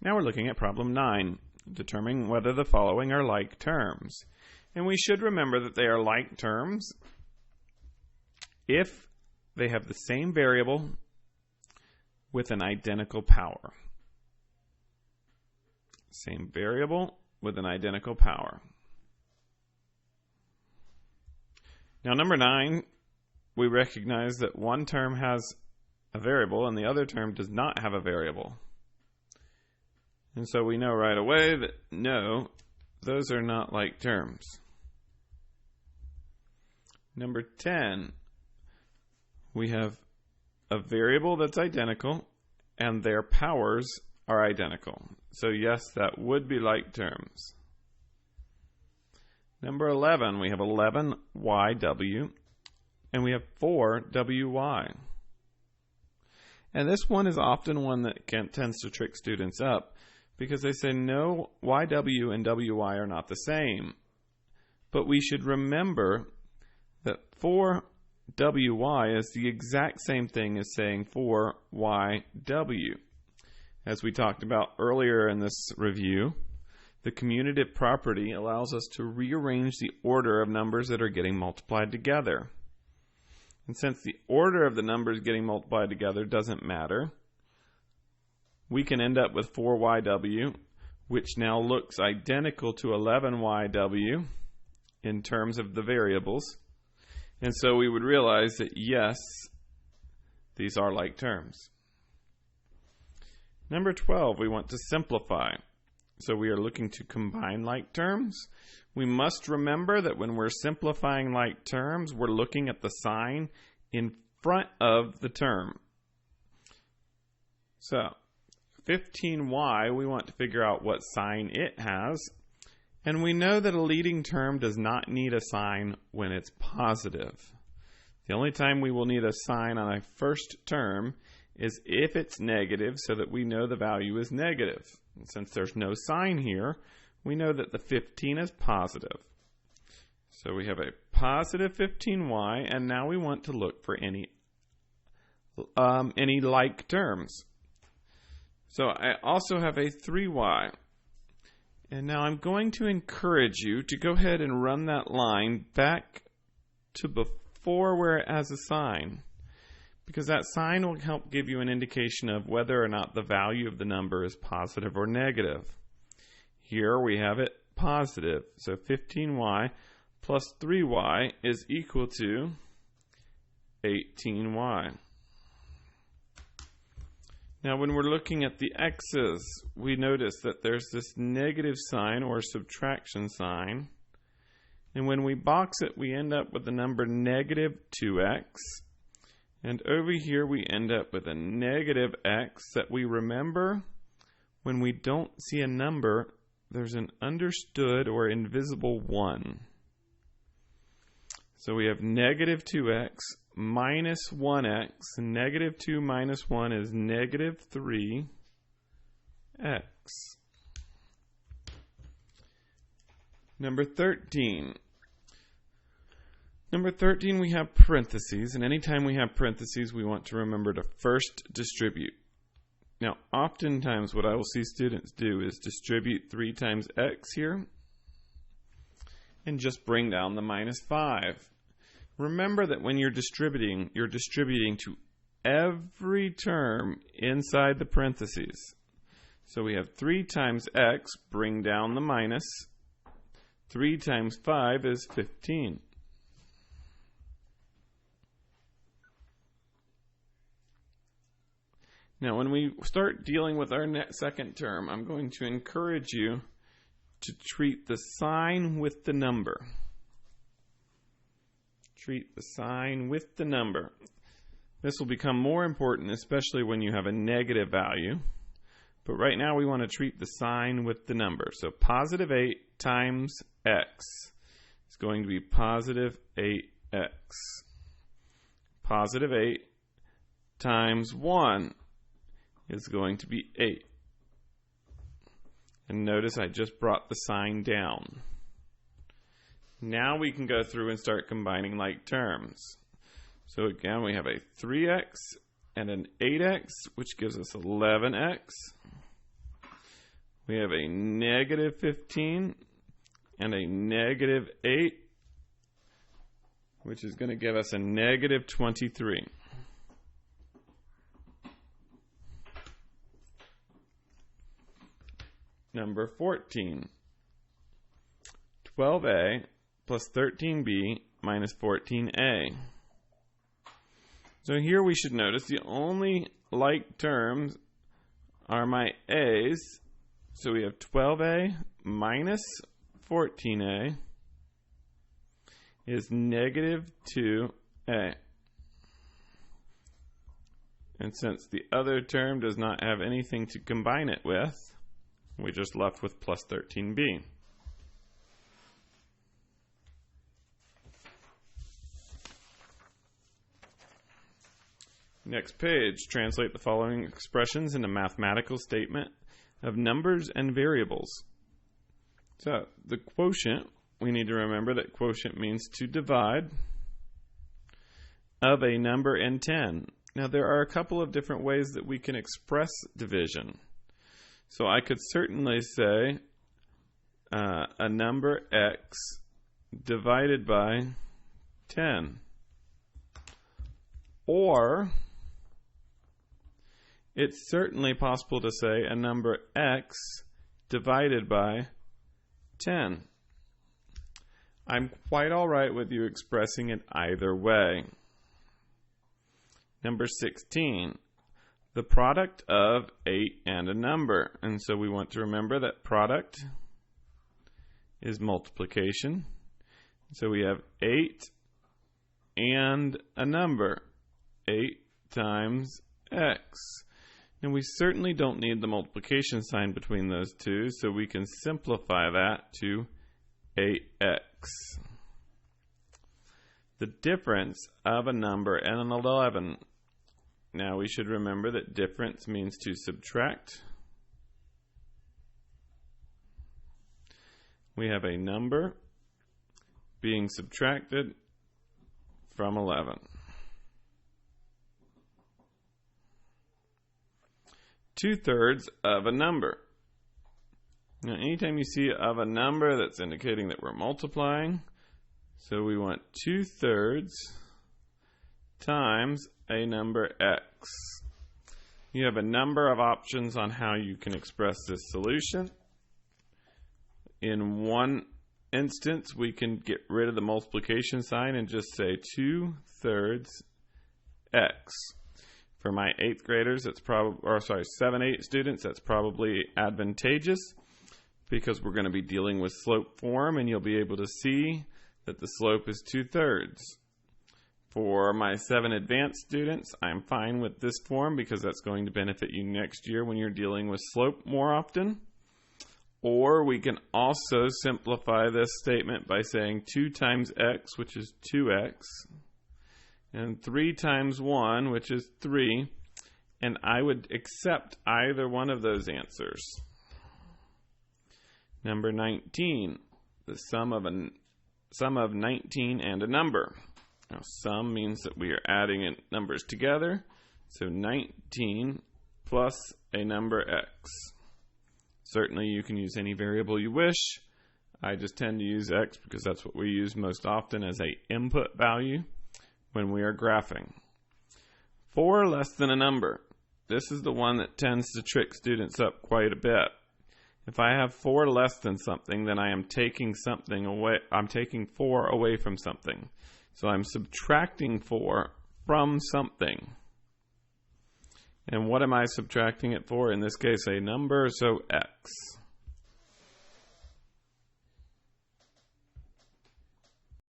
Now we're looking at problem 9, determining whether the following are like terms. And we should remember that they are like terms if they have the same variable with an identical power. Same variable with an identical power. Now number 9, we recognize that one term has a variable and the other term does not have a variable. And so we know right away that no, those are not like terms. Number 10, we have a variable that's identical and their powers are identical. So yes, that would be like terms. Number 11, we have 11YW and we have 4WY. And this one is often one that tends to trick students up because they say no, YW and WY are not the same. But we should remember that 4WY is the exact same thing as saying 4YW. As we talked about earlier in this review, the commutative property allows us to rearrange the order of numbers that are getting multiplied together. And since the order of the numbers getting multiplied together doesn't matter, we can end up with 4YW, which now looks identical to 11YW in terms of the variables. And so we would realize that yes, these are like terms. Number 12, we want to simplify. So we are looking to combine like terms. We must remember that when we're simplifying like terms, we're looking at the sign in front of the term. So 15y, we want to figure out what sign it has. And we know that a leading term does not need a sign when it's positive. The only time we will need a sign on a first term is if it's negative, so that we know the value is negative. And since there's no sign here, we know that the 15 is positive. So we have a positive 15y, and now we want to look for any like terms. So I also have a 3y. And now I'm going to encourage you to go ahead and run that line back to before where it has a sign, because that sign will help give you an indication of whether or not the value of the number is positive or negative. Here we have it positive, so 15y plus 3y is equal to 18y. Now when we're looking at the x's, we notice that there's this negative sign or subtraction sign. And when we box it, we end up with the number negative 2x. And over here we end up with a negative x that we remember when we don't see a number, there's an understood or invisible 1. So we have negative 2x minus 1x, and negative 2 minus 1 is negative 3x. Number 13. Number 13, we have parentheses, and anytime we have parentheses, we want to remember to first distribute. Now, oftentimes what I will see students do is distribute 3 times x here, and just bring down the minus 5. Remember that when you're distributing to every term inside the parentheses. So we have 3 times x, bring down the minus. 3 times 5 is 15. Now, when we start dealing with our second term, I'm going to encourage you to treat the sign with the number. Treat the sign with the number. This will become more important, especially when you have a negative value. But right now we want to treat the sign with the number. So positive 8 times x is going to be positive 8x. Positive 8 times 1 is going to be 8. And notice I just brought the sign down. Now we can go through and start combining like terms. So again, we have a 3x and an 8x, which gives us 11x. We have a negative 15 and a negative 8, which is going to give us a negative 23. Number 14, 12a plus 13b minus 14a. So here we should notice the only like terms are my a's. So we have 12a minus 14a is negative 2a. And since the other term does not have anything to combine it with, we're just left with plus 13b. Next page, translate the following expressions into mathematical statement of numbers and variables. So, the quotient, we need to remember that quotient means to divide of a number and 10. Now, there are a couple of different ways that we can express division. So, I could certainly say a number x divided by 10. Or, it's certainly possible to say a number x divided by 10. I'm quite all right with you expressing it either way. Number 16, the product of 8 and a number. And so we want to remember that product is multiplication. So we have 8 and a number, 8 times x. And we certainly don't need the multiplication sign between those two, so we can simplify that to 8x. The difference of a number and an 11. Now we should remember that difference means to subtract. We have a number being subtracted from 11. 2/3 of a number. Now, anytime you see of a number, that's indicating that we're multiplying. So we want 2/3 times a number x. You have a number of options on how you can express this solution. In one instance, we can get rid of the multiplication sign and just say 2/3 x. For my 8th graders, that's probably, or sorry, 7, 8 students, that's probably advantageous because we're going to be dealing with slope form, and you'll be able to see that the slope is 2/3. For my 7 advanced students, I'm fine with this form because that's going to benefit you next year when you're dealing with slope more often. Or we can also simplify this statement by saying 2 times x, which is 2x. And 3 times 1, which is 3, and I would accept either one of those answers. Number 19, the sum of 19 and a number. Now, sum means that we are adding numbers together, so 19 plus a number x. Certainly, you can use any variable you wish. I just tend to use x because that's what we use most often as an input value when we are graphing. 4 less than a number. This is the one that tends to trick students up quite a bit. If I have 4 less than something, then I am taking something away. I'm taking 4 away from something. So I'm subtracting 4 from something. And what am I subtracting it for? In this case, a number, so x.